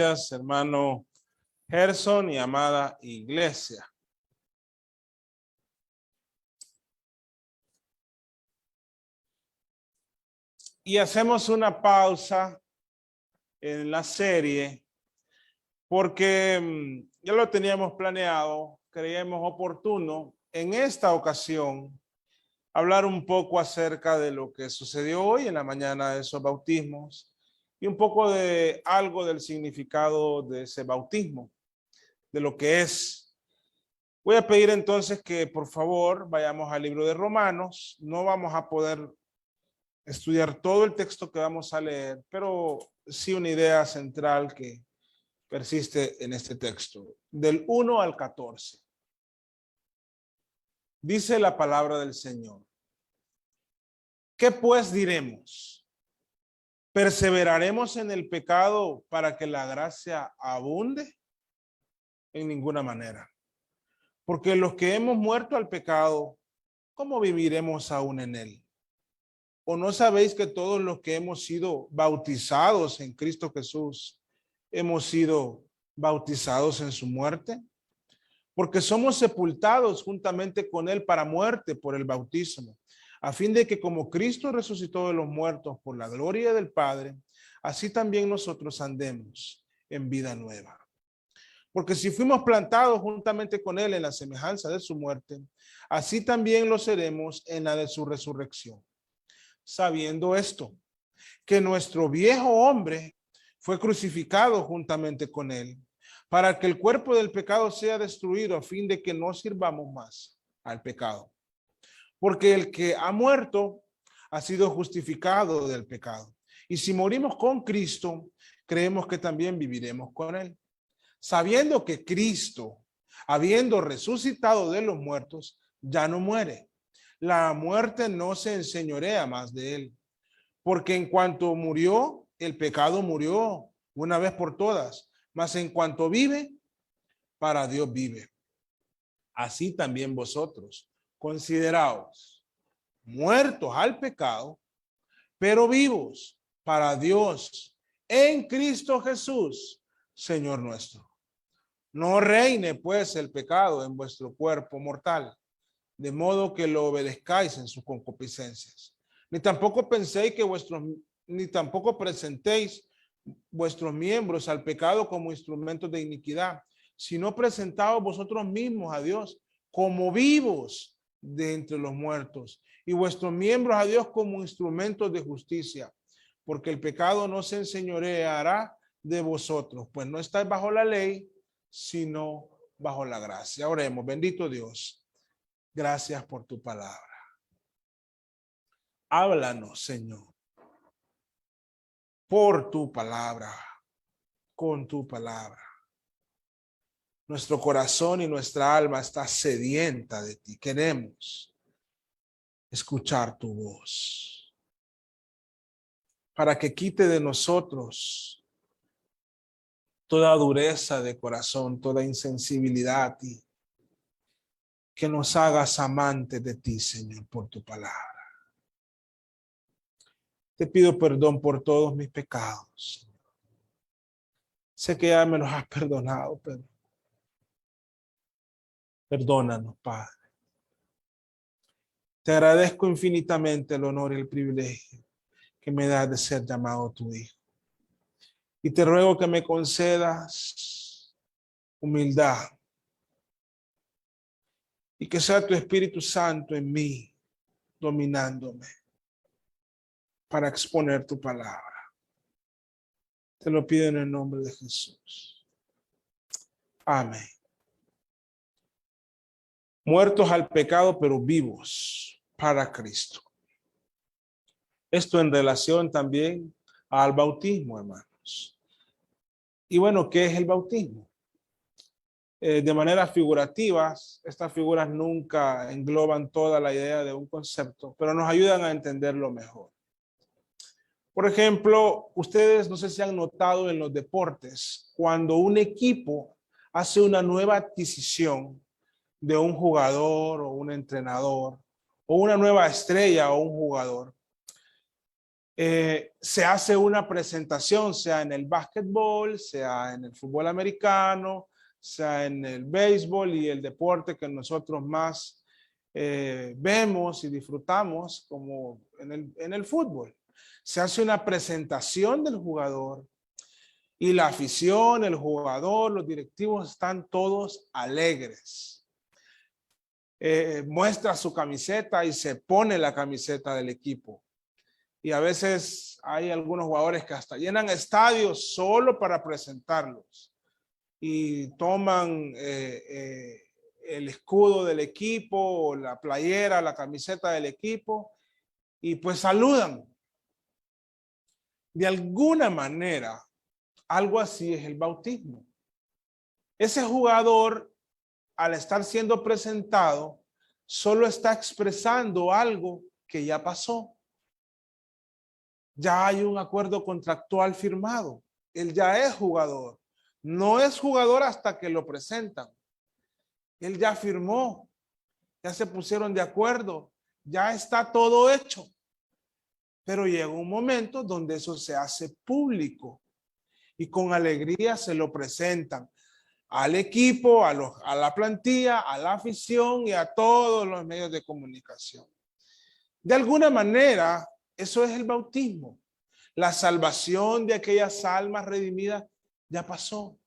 Gracias, hermano Gerson y amada iglesia. Y hacemos una pausa en la serie porque ya lo teníamos planeado, creíamos oportuno en esta ocasión hablar un poco acerca de lo que sucedió hoy en la mañana de esos bautismos y un poco de algo del significado de ese bautismo, de lo que es. Voy a pedir entonces que por favor vayamos al libro de Romanos. No vamos a poder estudiar todo el texto que vamos a leer, pero sí una idea central que persiste en este texto, del 1 al 14. Dice la palabra del Señor. ¿Qué pues diremos? ¿Perseveraremos en el pecado para que la gracia abunde? En ninguna manera. Porque los que hemos muerto al pecado, ¿cómo viviremos aún en él? ¿O no sabéis que todos los que hemos sido bautizados en Cristo Jesús, hemos sido bautizados en su muerte? Porque somos sepultados juntamente con él para muerte por el bautismo, a fin de que como Cristo resucitó de los muertos por la gloria del Padre, así también nosotros andemos en vida nueva. Porque si fuimos plantados juntamente con él en la semejanza de su muerte, así también lo seremos en la de su resurrección. Sabiendo esto, que nuestro viejo hombre fue crucificado juntamente con él, para que el cuerpo del pecado sea destruido, a fin de que no sirvamos más al pecado. Porque el que ha muerto ha sido justificado del pecado. Y si morimos con Cristo, creemos que también viviremos con él. Sabiendo que Cristo, habiendo resucitado de los muertos, ya no muere. La muerte no se enseñorea más de él. Porque en cuanto murió, el pecado murió una vez por todas. Mas en cuanto vive, para Dios vive. Así también vosotros, consideraos muertos al pecado, pero vivos para Dios en Cristo Jesús, Señor nuestro. No reine pues el pecado en vuestro cuerpo mortal, de modo que lo obedezcáis en sus concupiscencias. Ni tampoco presentéis vuestros miembros al pecado como instrumentos de iniquidad, sino presentaos vosotros mismos a Dios como vivos de entre los muertos, y vuestros miembros a Dios como instrumentos de justicia, porque el pecado no se enseñoreará de vosotros, pues no estáis bajo la ley, sino bajo la gracia. Oremos. Bendito Dios, gracias por tu palabra. Háblanos, Señor, por tu palabra, con tu palabra. Nuestro corazón y nuestra alma está sedienta de ti. Queremos escuchar tu voz para que quite de nosotros toda dureza de corazón, toda insensibilidad, y que nos hagas amantes de ti, Señor, por tu palabra. Te pido perdón por todos mis pecados, Señor. Sé que ya me los has perdonado, pero perdónanos, Padre. Te agradezco infinitamente el honor y el privilegio que me das de ser llamado tu hijo. Y te ruego que me concedas humildad y que sea tu Espíritu Santo en mí, dominándome para exponer tu palabra. Te lo pido en el nombre de Jesús. Amén. Muertos al pecado, pero vivos para Cristo. Esto en relación también al bautismo, hermanos. Y bueno, ¿qué es el bautismo? De manera figurativa, estas figuras nunca engloban toda la idea de un concepto, pero nos ayudan a entenderlo mejor. Por ejemplo, ustedes no sé si han notado en los deportes, cuando un equipo hace una nueva adquisición de un jugador o un entrenador, o una nueva estrella o un jugador, Se hace una presentación, sea en el básquetbol, sea en el fútbol americano, sea en el béisbol y el deporte que nosotros más vemos y disfrutamos, como en el fútbol. Se hace una presentación del jugador y la afición, el jugador, los directivos están todos alegres. Muestra su camiseta y se pone la camiseta del equipo. Y a veces hay algunos jugadores que hasta llenan estadios solo para presentarlos. Y toman el escudo del equipo, o la playera, la camiseta del equipo, y pues saludan. De alguna manera, algo así es el bautismo. Ese jugador, al estar siendo presentado, solo está expresando algo que ya pasó. Ya hay un acuerdo contractual firmado. Él ya es jugador. No es jugador hasta que lo presentan. Él ya firmó, ya se pusieron de acuerdo, ya está todo hecho. Pero llega un momento donde eso se hace público y con alegría se lo presentan al equipo, a la plantilla, a la afición y a todos los medios de comunicación. De alguna manera, eso es el bautismo. La salvación de aquellas almas redimidas ya pasó.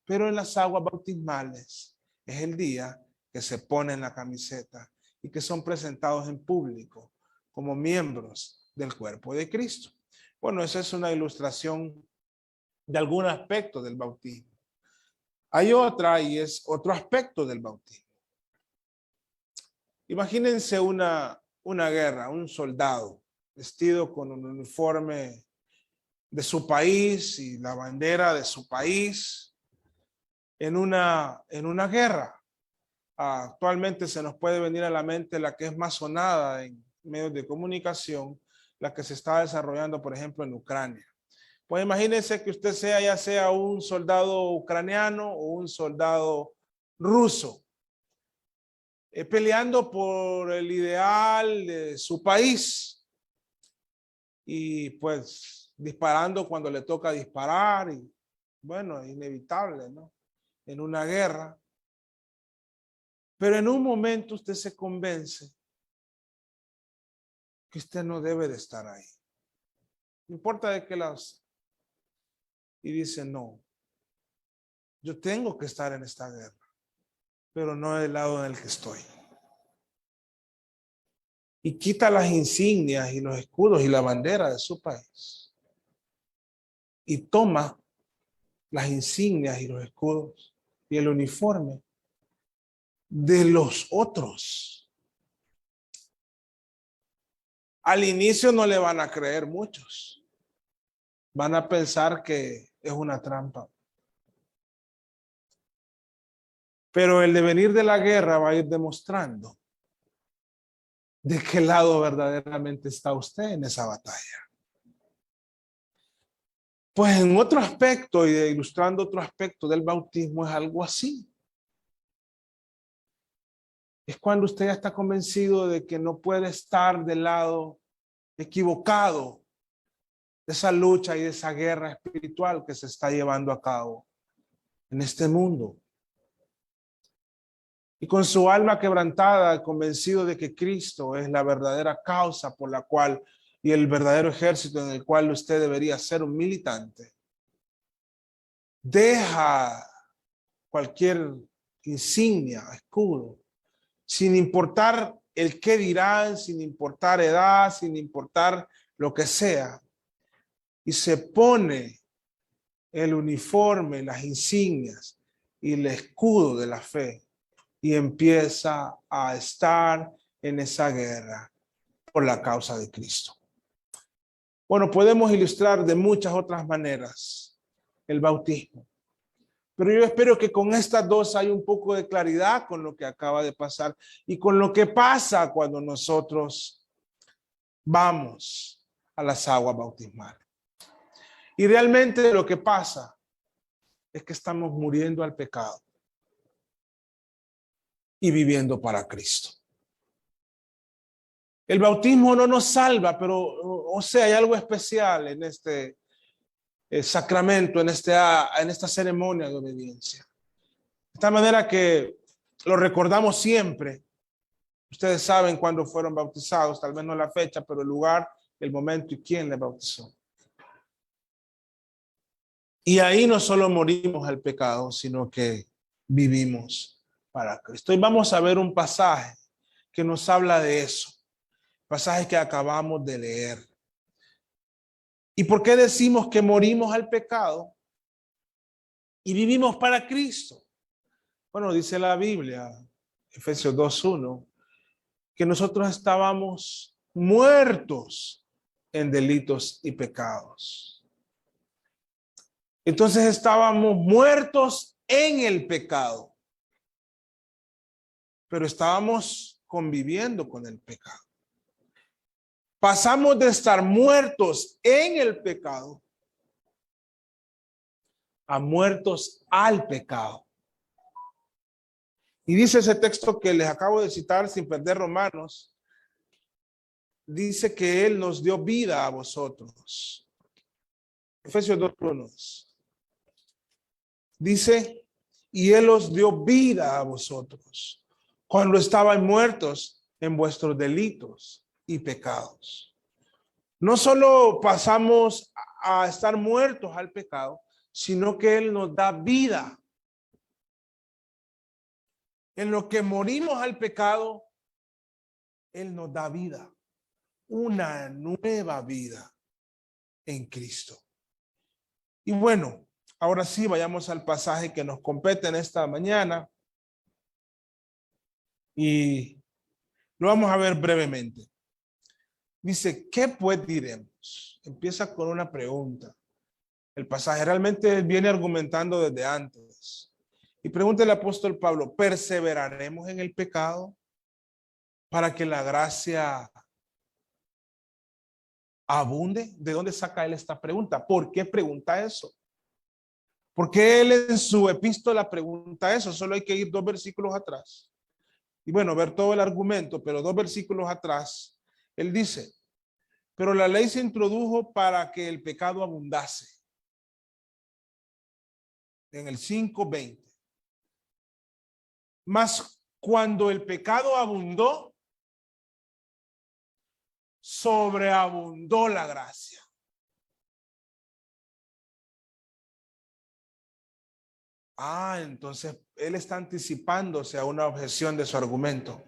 Pero en las aguas bautismales es el día que se ponen la camiseta y que son presentados en público como miembros del cuerpo de Cristo. Bueno, esa es una ilustración de algún aspecto del bautismo. Hay otra y es otro aspecto del bautismo. Imagínense una guerra, un soldado vestido con un uniforme de su país y la bandera de su país en una guerra. Actualmente se nos puede venir a la mente la que es más sonada en medios de comunicación, la que se está desarrollando, por ejemplo, en Ucrania. Pues imagínense que usted sea ya sea un soldado ucraniano o un soldado ruso, peleando por el ideal de su país y pues disparando cuando le toca disparar y bueno, es inevitable, ¿no? En una guerra. Pero en un momento usted se convence que usted no debe de estar ahí. No importa de qué lado. Y dice, no, yo tengo que estar en esta guerra, pero no del lado en el que estoy. Y quita las insignias y los escudos y la bandera de su país. Y toma las insignias y los escudos y el uniforme de los otros. Al inicio no le van a creer muchos. Van a pensar que es una trampa. Pero el devenir de la guerra va a ir demostrando de qué lado verdaderamente está usted en esa batalla. Pues en otro aspecto y ilustrando otro aspecto del bautismo es algo así. Es cuando usted ya está convencido de que no puede estar del lado equivocado de esa lucha y de esa guerra espiritual que se está llevando a cabo en este mundo. Y con su alma quebrantada, convencido de que Cristo es la verdadera causa por la cual y el verdadero ejército en el cual usted debería ser un militante, deja cualquier insignia, escudo, sin importar el qué dirán, sin importar edad, sin importar lo que sea, y se pone el uniforme, las insignias y el escudo de la fe y empieza a estar en esa guerra por la causa de Cristo. Bueno, podemos ilustrar de muchas otras maneras el bautismo, pero yo espero que con estas dos hay un poco de claridad con lo que acaba de pasar y con lo que pasa cuando nosotros vamos a las aguas bautismales. Y realmente lo que pasa es que estamos muriendo al pecado y viviendo para Cristo. El bautismo no nos salva, pero, o sea, hay algo especial en este sacramento, en esta ceremonia de obediencia. De esta manera que lo recordamos siempre. Ustedes saben cuándo fueron bautizados, tal vez no la fecha, pero el lugar, el momento y quién les bautizó. Y ahí no solo morimos al pecado, sino que vivimos para Cristo. Y vamos a ver un pasaje que nos habla de eso. Pasaje que acabamos de leer. ¿Y por qué decimos que morimos al pecado y vivimos para Cristo? Bueno, dice la Biblia, Efesios 2:1, que nosotros estábamos muertos en delitos y pecados. Entonces estábamos muertos en el pecado, pero estábamos conviviendo con el pecado. Pasamos de estar muertos en el pecado a muertos al pecado. Y dice ese texto que les acabo de citar sin perder Romanos, dice que Él nos dio vida a vosotros. Efesios 2:1. Dice, y Él os dio vida a vosotros cuando estaban muertos en vuestros delitos y pecados. No solo pasamos a estar muertos al pecado, sino que Él nos da vida. En lo que morimos al pecado, Él nos da vida. Una nueva vida en Cristo. Y bueno, ahora sí, vayamos al pasaje que nos compete en esta mañana. Y lo vamos a ver brevemente. Dice, ¿qué pues diremos? Empieza con una pregunta. El pasaje realmente viene argumentando desde antes. Y pregunta el apóstol Pablo, ¿perseveraremos en el pecado para que la gracia abunde? ¿De dónde saca él esta pregunta? ¿Por qué pregunta eso? ¿Por qué él en su epístola pregunta eso? Solo hay que ir 2 versículos atrás. Y bueno, ver todo el argumento, pero 2 versículos atrás, él dice, pero la ley se introdujo para que el pecado abundase. En el 5:20. Mas cuando el pecado abundó, sobreabundó la gracia. Entonces él está anticipándose a una objeción de su argumento.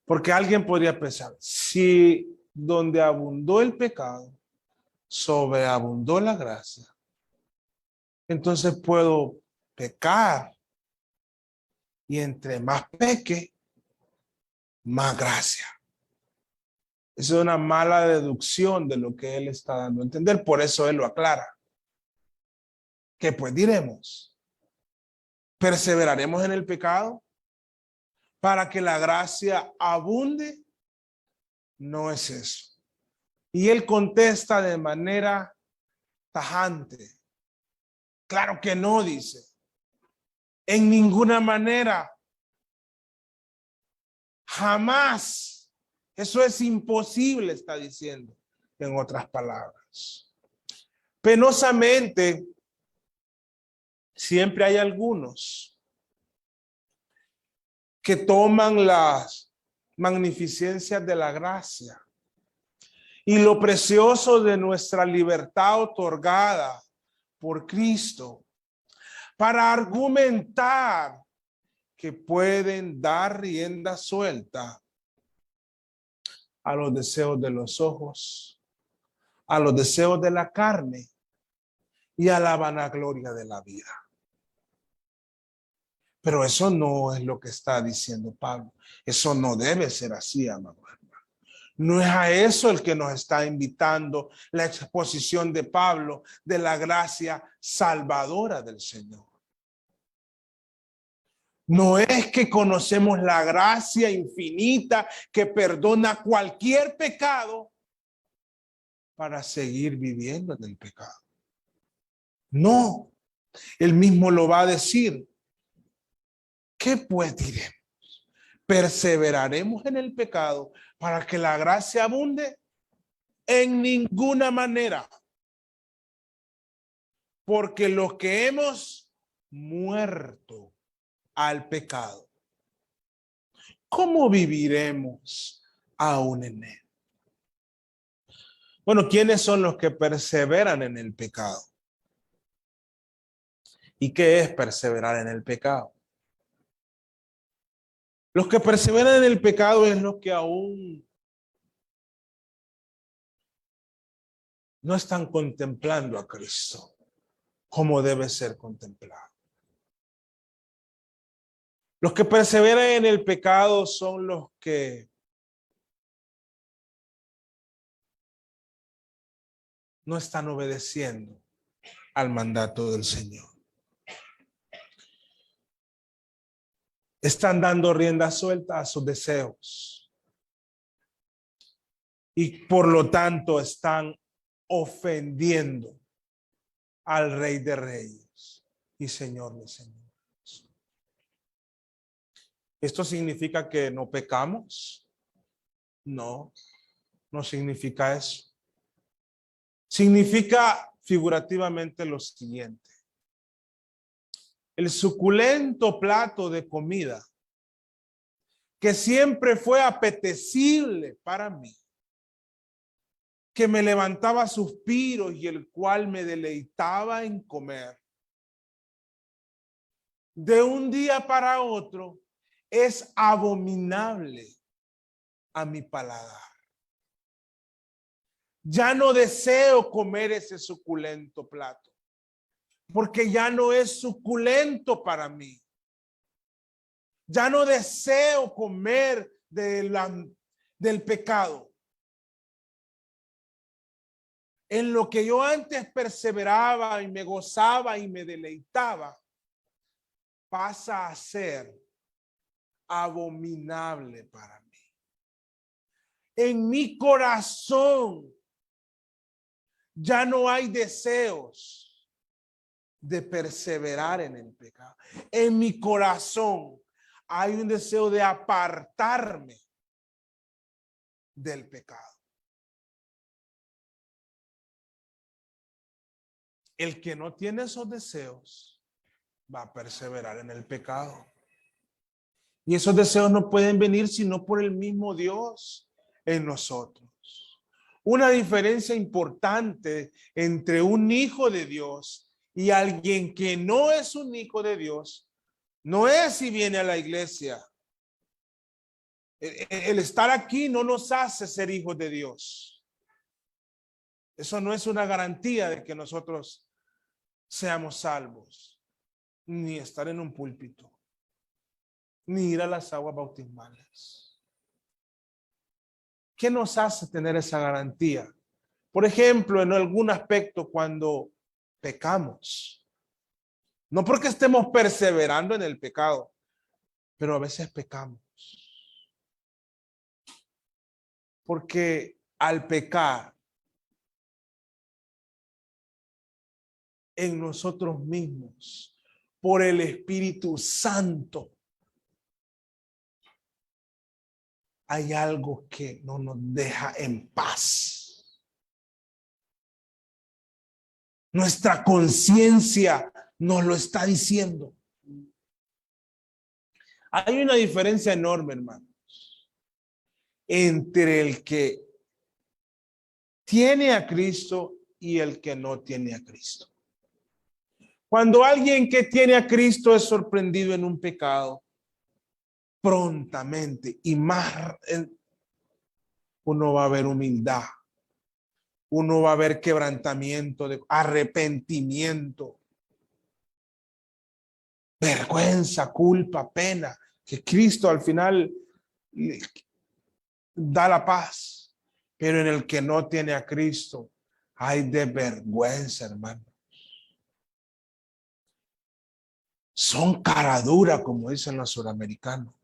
Porque alguien podría pensar, si donde abundó el pecado, sobreabundó la gracia, entonces puedo pecar y entre más peque, más gracia. Esa es una mala deducción de lo que él está dando a entender. Por eso él lo aclara. ¿Qué pues diremos? ¿Perseveraremos en el pecado para que la gracia abunde? No es eso. Y él contesta de manera tajante. Claro que no, dice. En ninguna manera. Jamás. Eso es imposible, está diciendo, en otras palabras. Penosamente, siempre hay algunos que toman las magnificencias de la gracia y lo precioso de nuestra libertad otorgada por Cristo para argumentar que pueden dar rienda suelta a los deseos de los ojos, a los deseos de la carne y a la vanagloria de la vida. Pero eso no es lo que está diciendo Pablo. Eso no debe ser así, amado hermano. No es a eso el que nos está invitando la exposición de Pablo de la gracia salvadora del Señor. No es que conocemos la gracia infinita que perdona cualquier pecado para seguir viviendo en el pecado. No, él mismo lo va a decir. ¿Qué pues diremos? ¿Perseveraremos en el pecado para que la gracia abunde? En ninguna manera. Porque los que hemos muerto al pecado, ¿cómo viviremos aún en él? Bueno, ¿quiénes son los que perseveran en el pecado? ¿Y qué es perseverar en el pecado? Los que perseveran en el pecado es los que aún no están contemplando a Cristo como debe ser contemplado. Los que perseveran en el pecado son los que no están obedeciendo al mandato del Señor. Están dando rienda suelta a sus deseos. Y por lo tanto están ofendiendo al Rey de Reyes y Señor de Señores. ¿Esto significa que no pecamos? No, no significa eso. Significa figurativamente lo siguiente. El suculento plato de comida que siempre fue apetecible para mí, que me levantaba suspiros y el cual me deleitaba en comer, de un día para otro es abominable a mi paladar. Ya no deseo comer ese suculento plato, porque ya no es suculento para mí. Ya no deseo comer del pecado. En lo que yo antes perseveraba y me gozaba y me deleitaba, pasa a ser abominable para mí. En mi corazón ya no hay deseos de perseverar en el pecado. En mi corazón hay un deseo de apartarme del pecado. El que no tiene esos deseos va a perseverar en el pecado. Y esos deseos no pueden venir sino por el mismo Dios en nosotros. Una diferencia importante entre un hijo de Dios y alguien que no es un hijo de Dios no es si viene a la iglesia. El estar aquí no nos hace ser hijos de Dios. Eso no es una garantía de que nosotros seamos salvos, ni estar en un púlpito, ni ir a las aguas bautismales. ¿Qué nos hace tener esa garantía? Por ejemplo, en algún aspecto cuando pecamos, no porque estemos perseverando en el pecado, pero a veces pecamos. Porque al pecar en nosotros mismos, por el Espíritu Santo, hay algo que no nos deja en paz. Nuestra conciencia nos lo está diciendo. Hay una diferencia enorme, hermanos, entre el que tiene a Cristo y el que no tiene a Cristo. Cuando alguien que tiene a Cristo es sorprendido en un pecado, prontamente y más uno va a ver humildad, uno va a ver quebrantamiento, de arrepentimiento, vergüenza, culpa, pena, que Cristo al final da la paz. Pero en el que no tiene a Cristo hay de vergüenza, hermano. Son cara dura, como dicen los suramericanos.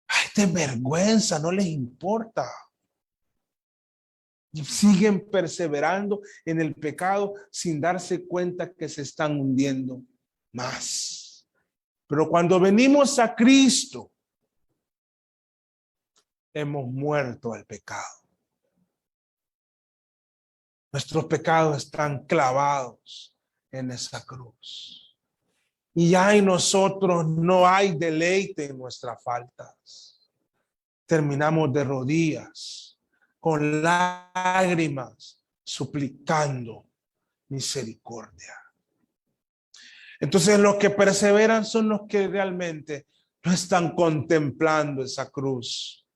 Ay, de vergüenza, no les importa. Y siguen perseverando en el pecado sin darse cuenta que se están hundiendo más. Pero cuando venimos a Cristo, hemos muerto al pecado. Nuestros pecados están clavados en esa cruz. Y ya en nosotros no hay deleite en nuestras faltas. Terminamos de rodillas, con lágrimas, suplicando misericordia. Entonces los que perseveran son los que realmente no están contemplando esa cruz.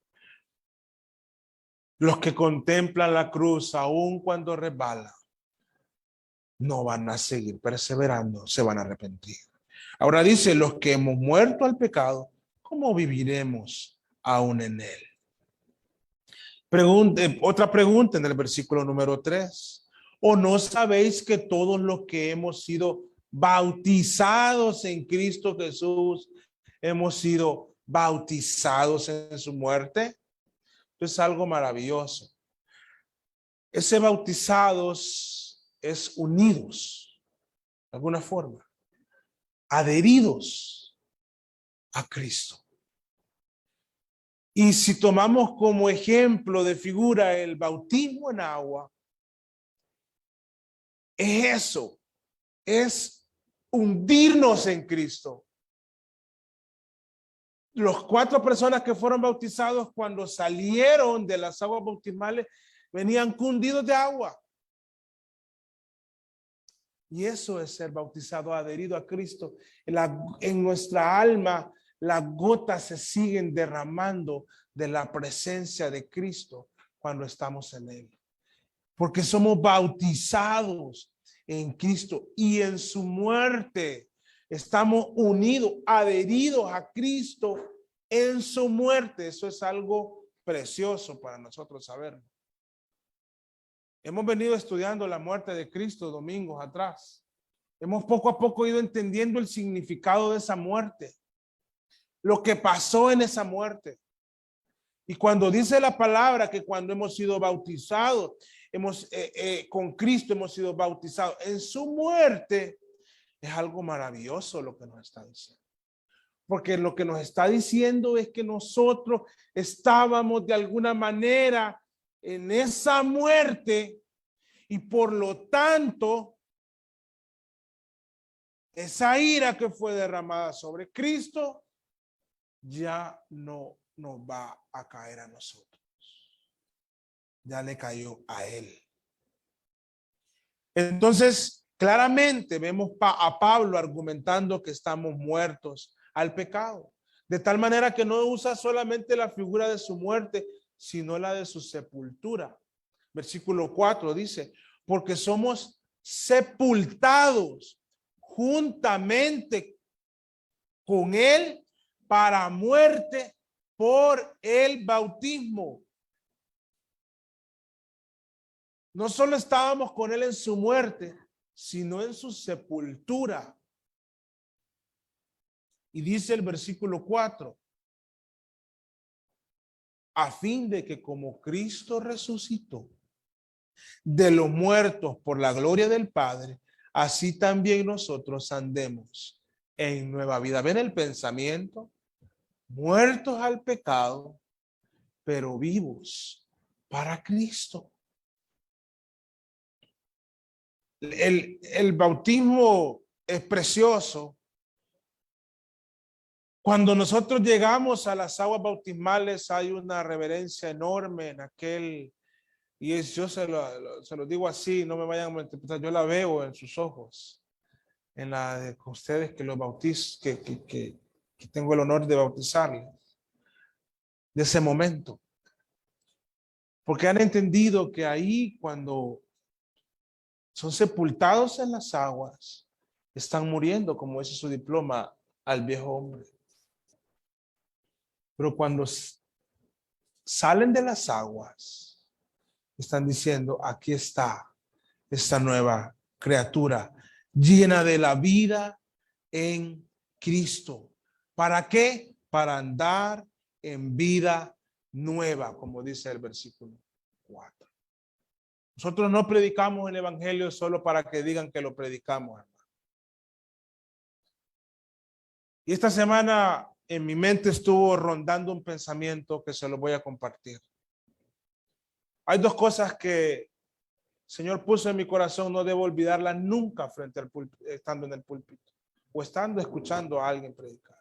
Los que contemplan la cruz aun cuando resbala, no van a seguir perseverando, se van a arrepentir. Ahora dice, los que hemos muerto al pecado, ¿cómo viviremos aún en él? Otra pregunta en el versículo número 3. ¿O no sabéis que todos los que hemos sido bautizados en Cristo Jesús, hemos sido bautizados en su muerte? Es algo maravilloso. Ese bautizados es unidos, de alguna forma, adheridos a Cristo. Y si tomamos como ejemplo de figura el bautismo en agua, es eso, es hundirnos en Cristo. Los 4 personas que fueron bautizados cuando salieron de las aguas bautismales venían cundidos de agua. Y eso es ser bautizado, adherido a Cristo. En nuestra alma, las gotas se siguen derramando de la presencia de Cristo cuando estamos en Él. Porque somos bautizados en Cristo y en su muerte. Estamos unidos, adheridos a Cristo en su muerte. Eso es algo precioso para nosotros saberlo. Hemos venido estudiando la muerte de Cristo domingos atrás. Hemos poco a poco ido entendiendo el significado de esa muerte, lo que pasó en esa muerte. Y cuando dice la palabra que cuando hemos sido bautizados, con Cristo hemos sido bautizados en su muerte, es algo maravilloso lo que nos está diciendo. Porque lo que nos está diciendo es que nosotros estábamos de alguna manera en esa muerte y por lo tanto esa ira que fue derramada sobre Cristo ya no nos va a caer a nosotros. Ya le cayó a él. Entonces, claramente vemos a Pablo argumentando que estamos muertos al pecado, de tal manera que no usa solamente la figura de su muerte, sino la de su sepultura. Versículo 4 dice, porque somos sepultados juntamente con él para muerte por el bautismo. No solo estábamos con él en su muerte, sino en su sepultura. Y dice el versículo 4, a fin de que como Cristo resucitó de los muertos por la gloria del Padre, así también nosotros andemos en nueva vida. ¿Ven el pensamiento? Muertos al pecado, pero vivos para Cristo. El bautismo es precioso. Cuando nosotros llegamos a las aguas bautismales hay una reverencia enorme en aquel, y yo se lo digo así, no me vayan a interpretar, yo la veo en sus ojos, en la de ustedes que los bautiz, que tengo el honor de bautizarles, de ese momento. Porque han entendido que ahí cuando son sepultados en las aguas, están muriendo, como dice su diploma, al viejo hombre. Pero cuando salen de las aguas, están diciendo, aquí está esta nueva criatura, llena de la vida en Cristo. ¿Para qué? Para andar en vida nueva, como dice el versículo 4. Nosotros no predicamos el evangelio solo para que digan que lo predicamos, hermano. Y esta semana en mi mente estuvo rondando un pensamiento que se lo voy a compartir. Hay dos cosas que el Señor puso en mi corazón, no debo olvidarlas nunca frente al púlpito, estando en el púlpito o estando escuchando a alguien predicar.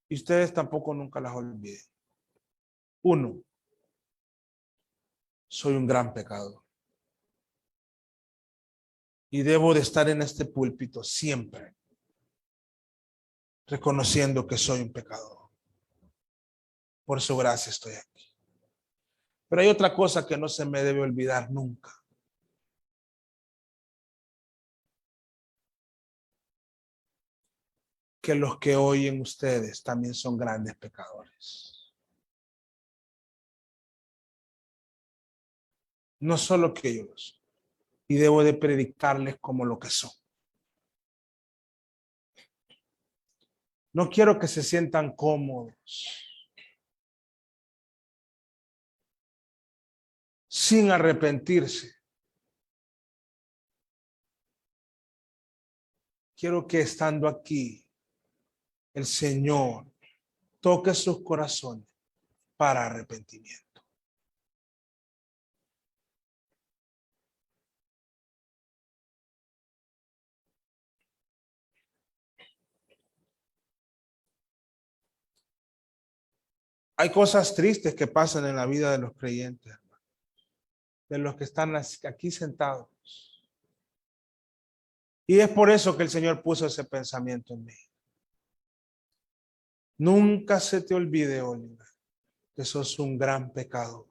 Y ustedes tampoco nunca las olviden. Uno, soy un gran pecador. Y debo de estar en este púlpito siempre, reconociendo que soy un pecador. Por su gracia estoy aquí. Pero hay otra cosa que no se me debe olvidar nunca. Que los que oyen ustedes también son grandes pecadores. No solo que ellos. Y debo de predicarles como lo que son. No quiero que se sientan cómodos, sin arrepentirse. Quiero que estando aquí, el Señor toque sus corazones para arrepentimiento. Hay cosas tristes que pasan en la vida de los creyentes, de los que están aquí sentados. Y es por eso que el Señor puso ese pensamiento en mí. Nunca se te olvide, Oliver, que sos un gran pecador.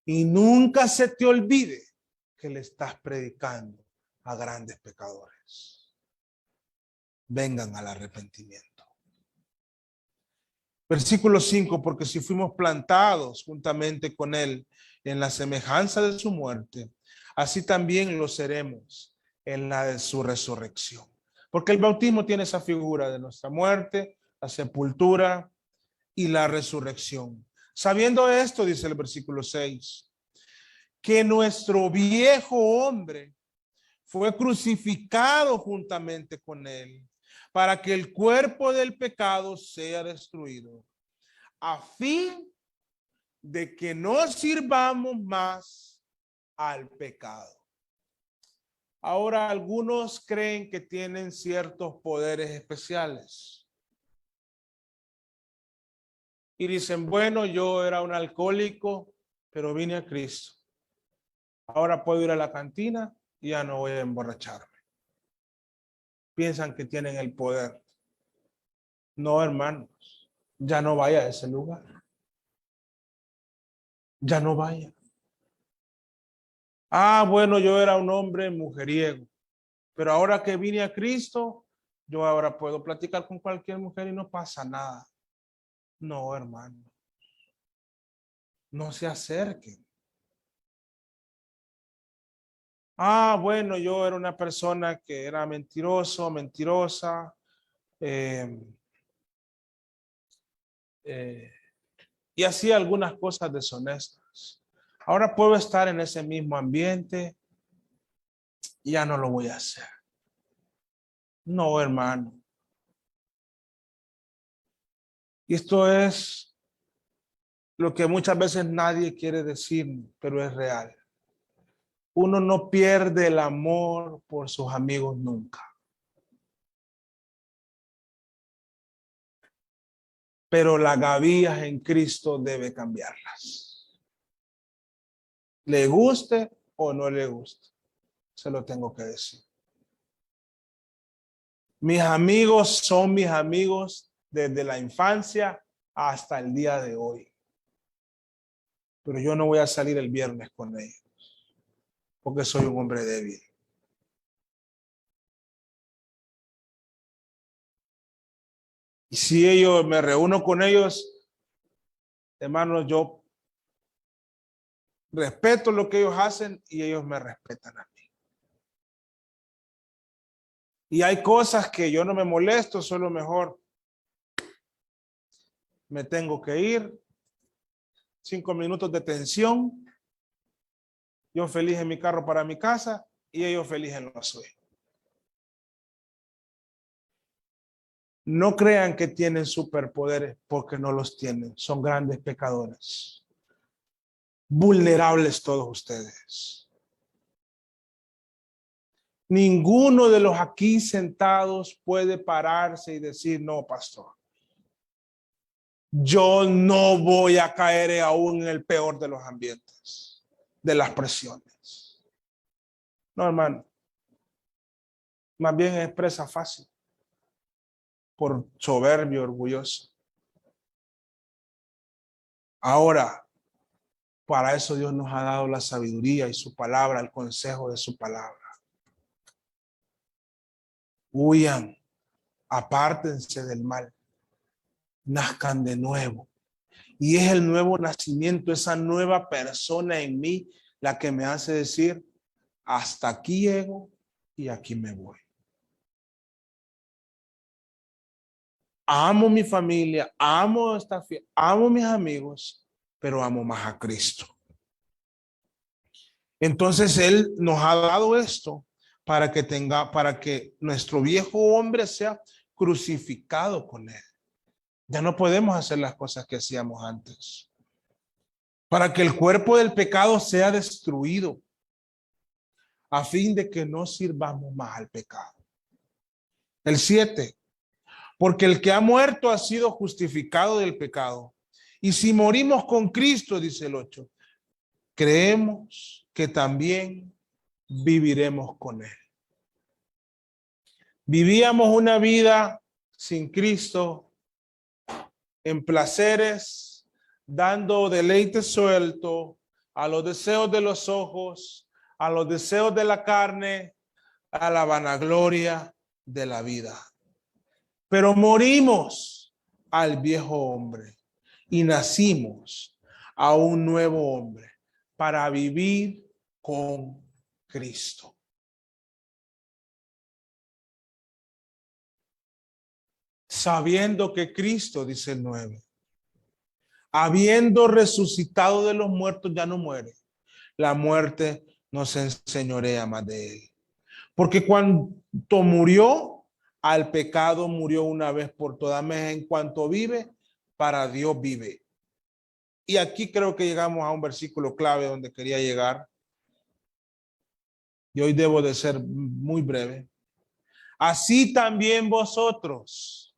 Y nunca se te olvide que le estás predicando a grandes pecadores. Vengan al arrepentimiento. Versículo 5, porque si fuimos plantados juntamente con él en la semejanza de su muerte, así también lo seremos en la de su resurrección. Porque el bautismo tiene esa figura de nuestra muerte, la sepultura y la resurrección. Sabiendo esto, dice el versículo 6, que nuestro viejo hombre fue crucificado juntamente con él, para que el cuerpo del pecado sea destruido, a fin de que no sirvamos más al pecado. Ahora algunos creen que tienen ciertos poderes especiales. Y dicen, bueno, yo era un alcohólico, pero vine a Cristo. Ahora puedo ir a la cantina y ya no voy a emborracharme. Piensan que tienen el poder. No, hermanos, ya no vaya a ese lugar. Ya no vaya. Ah, bueno, yo era un hombre mujeriego, pero ahora que vine a Cristo, yo ahora puedo platicar con cualquier mujer y no pasa nada. No, hermano. No se acerquen. Ah, bueno, yo era una persona que era mentiroso, mentirosa, eh, eh, y hacía algunas cosas deshonestas. Ahora puedo estar en ese mismo ambiente y ya no lo voy a hacer. No, hermano. Y esto es lo que muchas veces nadie quiere decir, pero es real. Uno no pierde el amor por sus amigos nunca. Pero las gavillas en Cristo debe cambiarlas. Le guste o no le guste, se lo tengo que decir. Mis amigos son mis amigos desde la infancia hasta el día de hoy. Pero yo no voy a salir el viernes con ellos, porque soy un hombre débil. Y si ellos me reúno con ellos, hermanos, yo respeto lo que ellos hacen y ellos me respetan a mí. Y hay cosas que yo no me molesto, solo mejor me tengo que ir. 5 minutos de tensión. Yo feliz en mi carro para mi casa y ellos felices en lo suyo. No crean que tienen superpoderes porque no los tienen. Son grandes pecadores. Vulnerables todos ustedes. Ninguno de los aquí sentados puede pararse y decir, no, pastor, yo no voy a caer aún en el peor de los ambientes, de las presiones. No, hermano. Más bien es presa fácil por soberbio, orgulloso. Ahora, para eso Dios nos ha dado la sabiduría y su palabra, el consejo de su palabra. Huyan, apártense del mal, nazcan de nuevo. Y es el nuevo nacimiento, esa nueva persona en mí, la que me hace decir, hasta aquí llego y aquí me voy. Amo mi familia, amo esta fiesta, amo mis amigos, pero amo más a Cristo. Entonces Él nos ha dado esto para que nuestro viejo hombre sea crucificado con Él. Ya no podemos hacer las cosas que hacíamos antes. Para que el cuerpo del pecado sea destruido, a fin de que no sirvamos más al pecado. El 7, porque el que ha muerto ha sido justificado del pecado. Y si morimos con Cristo, dice el 8, creemos que también viviremos con Él. Vivíamos una vida sin Cristo, en placeres, dando deleite suelto a los deseos de los ojos, a los deseos de la carne, a la vanagloria de la vida. Pero morimos al viejo hombre y nacimos a un nuevo hombre para vivir con Cristo. Sabiendo que Cristo, dice el 9, habiendo resucitado de los muertos, ya no muere. La muerte no se enseñorea más de él. Porque cuando murió, al pecado murió una vez por todas. En cuanto vive, para Dios vive. Y aquí creo que llegamos a un versículo clave donde quería llegar. Y hoy debo de ser muy breve. Así también vosotros.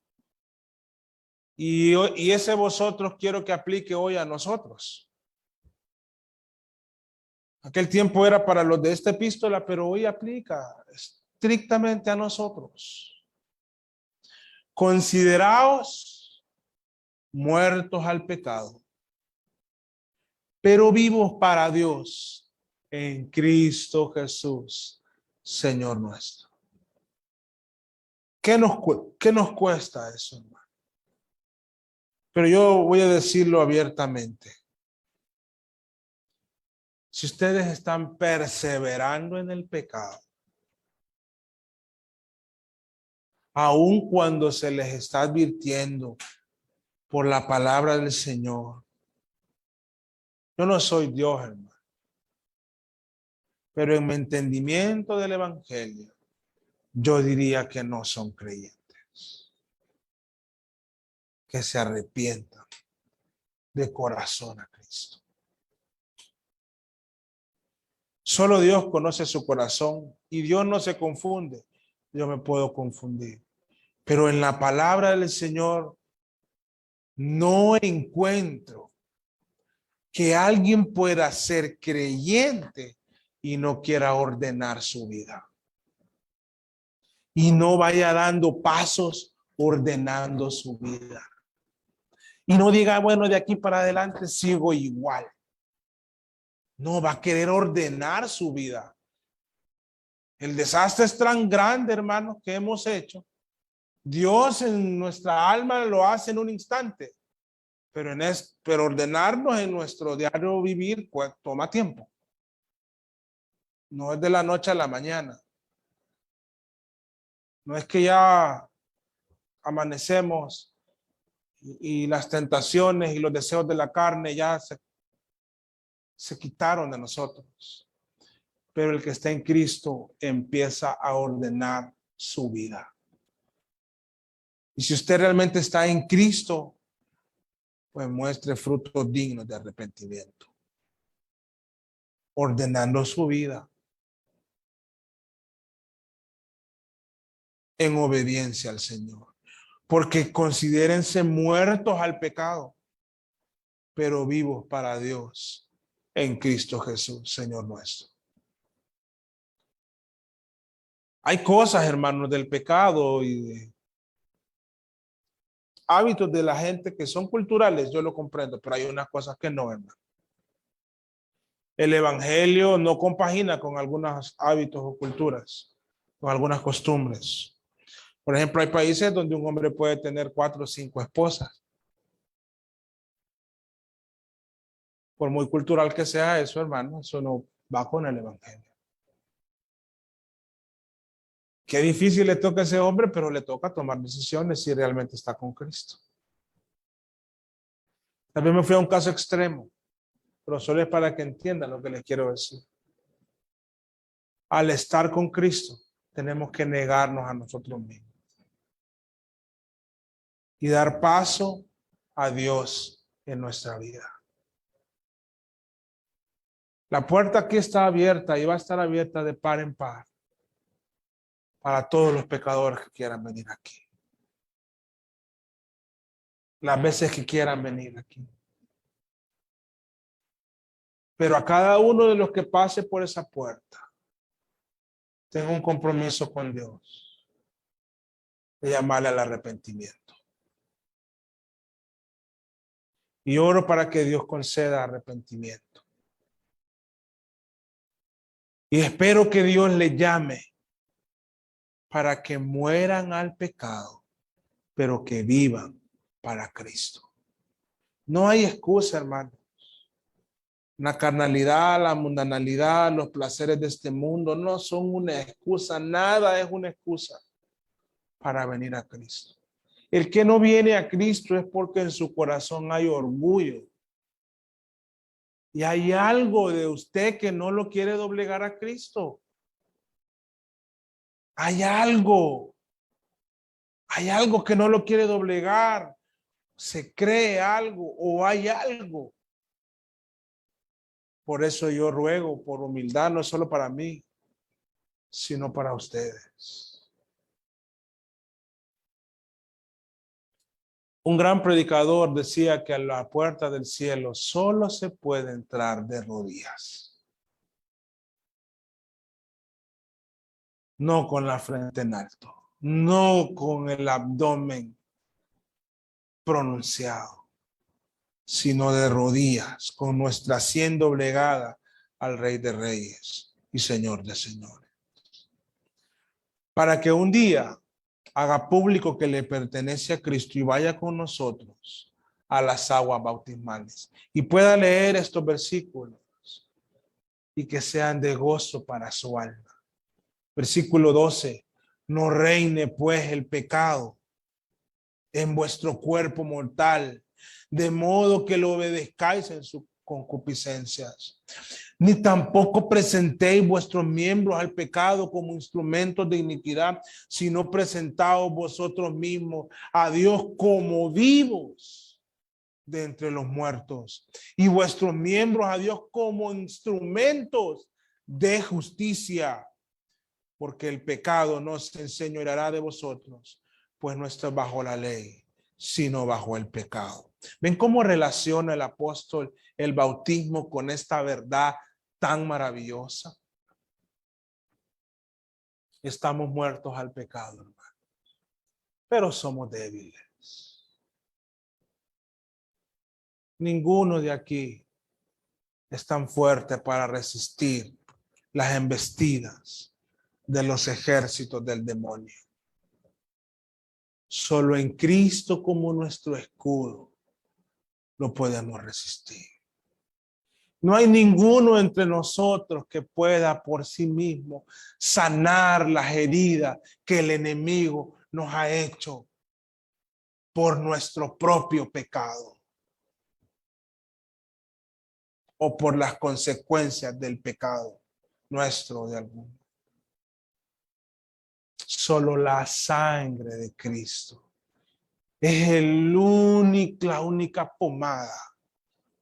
Y ese vosotros quiero que aplique hoy a nosotros. Aquel tiempo era para los de esta epístola, pero hoy aplica estrictamente a nosotros. Consideraos muertos al pecado, pero vivos para Dios en Cristo Jesús, Señor nuestro. ¿Qué nos cuesta eso, hermano? Pero yo voy a decirlo abiertamente. Si ustedes están perseverando en el pecado, aun cuando se les está advirtiendo por la palabra del Señor, yo no soy Dios, hermano, pero en mi entendimiento del evangelio, yo diría que no son creyentes, que se arrepientan de corazón a Cristo. Solo Dios conoce su corazón y Dios no se confunde. Yo me puedo confundir, pero en la palabra del Señor no encuentro que alguien pueda ser creyente y no quiera ordenar su vida. Y no vaya dando pasos ordenando su vida. Y no diga, bueno, de aquí para adelante sigo igual. No, va a querer ordenar su vida. El desastre es tan grande, hermanos, que hemos hecho. Dios en nuestra alma lo hace en un instante. Pero ordenarnos en nuestro diario vivir toma tiempo. No es de la noche a la mañana. No es que ya amanecemos y las tentaciones y los deseos de la carne ya se quitaron de nosotros. Pero el que está en Cristo empieza a ordenar su vida. Y si usted realmente está en Cristo, pues muestre frutos dignos de arrepentimiento, ordenando su vida en obediencia al Señor. Porque considérense muertos al pecado, pero vivos para Dios en Cristo Jesús, Señor nuestro. Hay cosas, hermanos, del pecado y de hábitos de la gente que son culturales, yo lo comprendo, pero hay unas cosas que no, hermano. El evangelio no compagina con algunos hábitos o culturas, con algunas costumbres. Por ejemplo, hay países donde un hombre puede tener 4 o 5 esposas. Por muy cultural que sea eso, hermano, eso no va con el evangelio. Qué difícil le toca a ese hombre, pero le toca tomar decisiones si realmente está con Cristo. También me fui a un caso extremo, pero solo es para que entiendan lo que les quiero decir. Al estar con Cristo, tenemos que negarnos a nosotros mismos y dar paso a Dios en nuestra vida. La puerta aquí está abierta y va a estar abierta de par en par para todos los pecadores que quieran venir aquí. Las veces que quieran venir aquí. Pero a cada uno de los que pase por esa puerta, tengo un compromiso con Dios de llamarle al arrepentimiento. Y oro para que Dios conceda arrepentimiento. Y espero que Dios le llame para que mueran al pecado, pero que vivan para Cristo. No hay excusa, hermano. La carnalidad, la mundanalidad, los placeres de este mundo no son una excusa. Nada es una excusa para venir a Cristo. El que no viene a Cristo es porque en su corazón hay orgullo. Y hay algo de usted que no lo quiere doblegar a Cristo. Hay algo. Hay algo que no lo quiere doblegar. Se cree algo o hay algo. Por eso yo ruego por humildad, no solo para mí, sino para ustedes. Un gran predicador decía que a la puerta del cielo solo se puede entrar de rodillas. No con la frente en alto, no con el abdomen pronunciado, sino de rodillas, con nuestra sien doblegada al Rey de Reyes y Señor de Señores. Para que un día haga público que le pertenece a Cristo y vaya con nosotros a las aguas bautismales y pueda leer estos versículos y que sean de gozo para su alma. Versículo 12, no reine pues el pecado en vuestro cuerpo mortal, de modo que lo obedezcáis en sus concupiscencias. Ni tampoco presentéis vuestros miembros al pecado como instrumentos de iniquidad, sino presentaos vosotros mismos a Dios como vivos de entre los muertos y vuestros miembros a Dios como instrumentos de justicia, porque el pecado no se enseñoreará de vosotros, pues no está bajo la ley, sino bajo el pecado. ¿Ven cómo relaciona el apóstol el bautismo con esta verdad tan maravillosa? Estamos muertos al pecado, hermano, pero somos débiles. Ninguno de aquí es tan fuerte para resistir las embestidas de los ejércitos del demonio. Solo en Cristo como nuestro escudo lo podemos resistir. No hay ninguno entre nosotros que pueda por sí mismo sanar las heridas que el enemigo nos ha hecho por nuestro propio pecado o por las consecuencias del pecado nuestro de alguno. Solo la sangre de Cristo Es la única pomada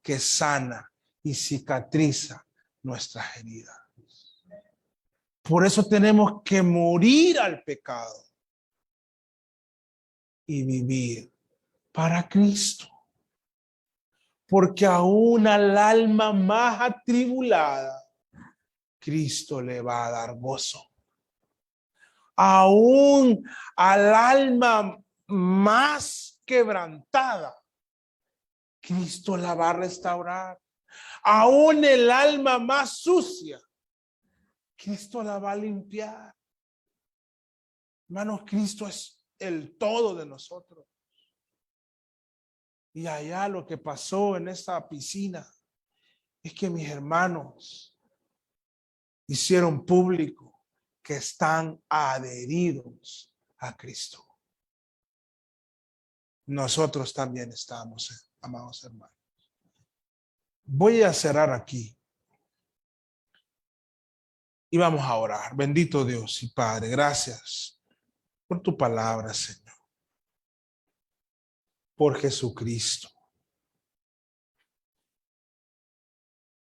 que sana y cicatriza nuestras heridas. Por eso tenemos que morir al pecado y vivir para Cristo. Porque aún al alma más atribulada, Cristo le va a dar gozo. Aún al alma más quebrantada, Cristo la va a restaurar. Aún el alma más sucia, Cristo la va a limpiar. Hermanos, Cristo es el todo de nosotros. Y allá lo que pasó en esta piscina es que mis hermanos hicieron público que están adheridos a Cristo. Nosotros también estamos, amados hermanos. Voy a cerrar aquí. Y vamos a orar. Bendito Dios y Padre, gracias por tu palabra, Señor. Por Jesucristo.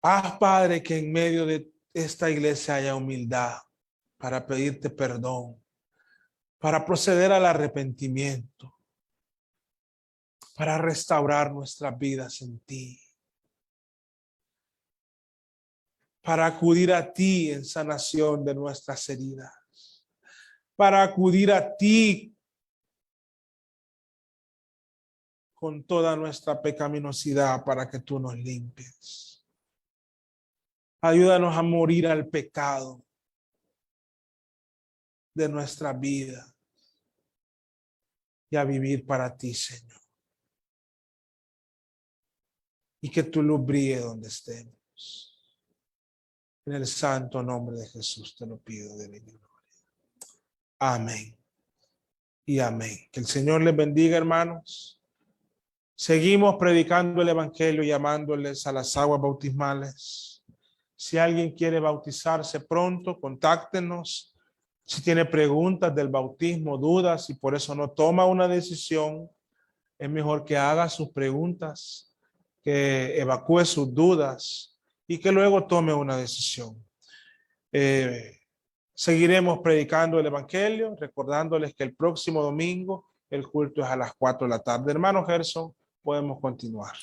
Haz, Padre, que en medio de esta iglesia haya humildad para pedirte perdón, para proceder al arrepentimiento, para restaurar nuestras vidas en ti, para acudir a ti en sanación de nuestras heridas, para acudir a ti con toda nuestra pecaminosidad para que tú nos limpies. Ayúdanos a morir al pecado de nuestra vida y a vivir para ti, Señor. Y que tu luz brille donde estemos. En el santo nombre de Jesús te lo pido de mi gloria. Amén y amén. Que el Señor les bendiga, hermanos. Seguimos predicando el evangelio, llamándoles a las aguas bautismales. Si alguien quiere bautizarse pronto, contáctenos. Si tiene preguntas del bautismo, dudas y por eso no toma una decisión, es mejor que haga sus preguntas, que evacúe sus dudas y que luego tome una decisión. Seguiremos predicando el evangelio, recordándoles que el próximo domingo el culto es a las 4 de la tarde. Hermano Gerson, podemos continuar.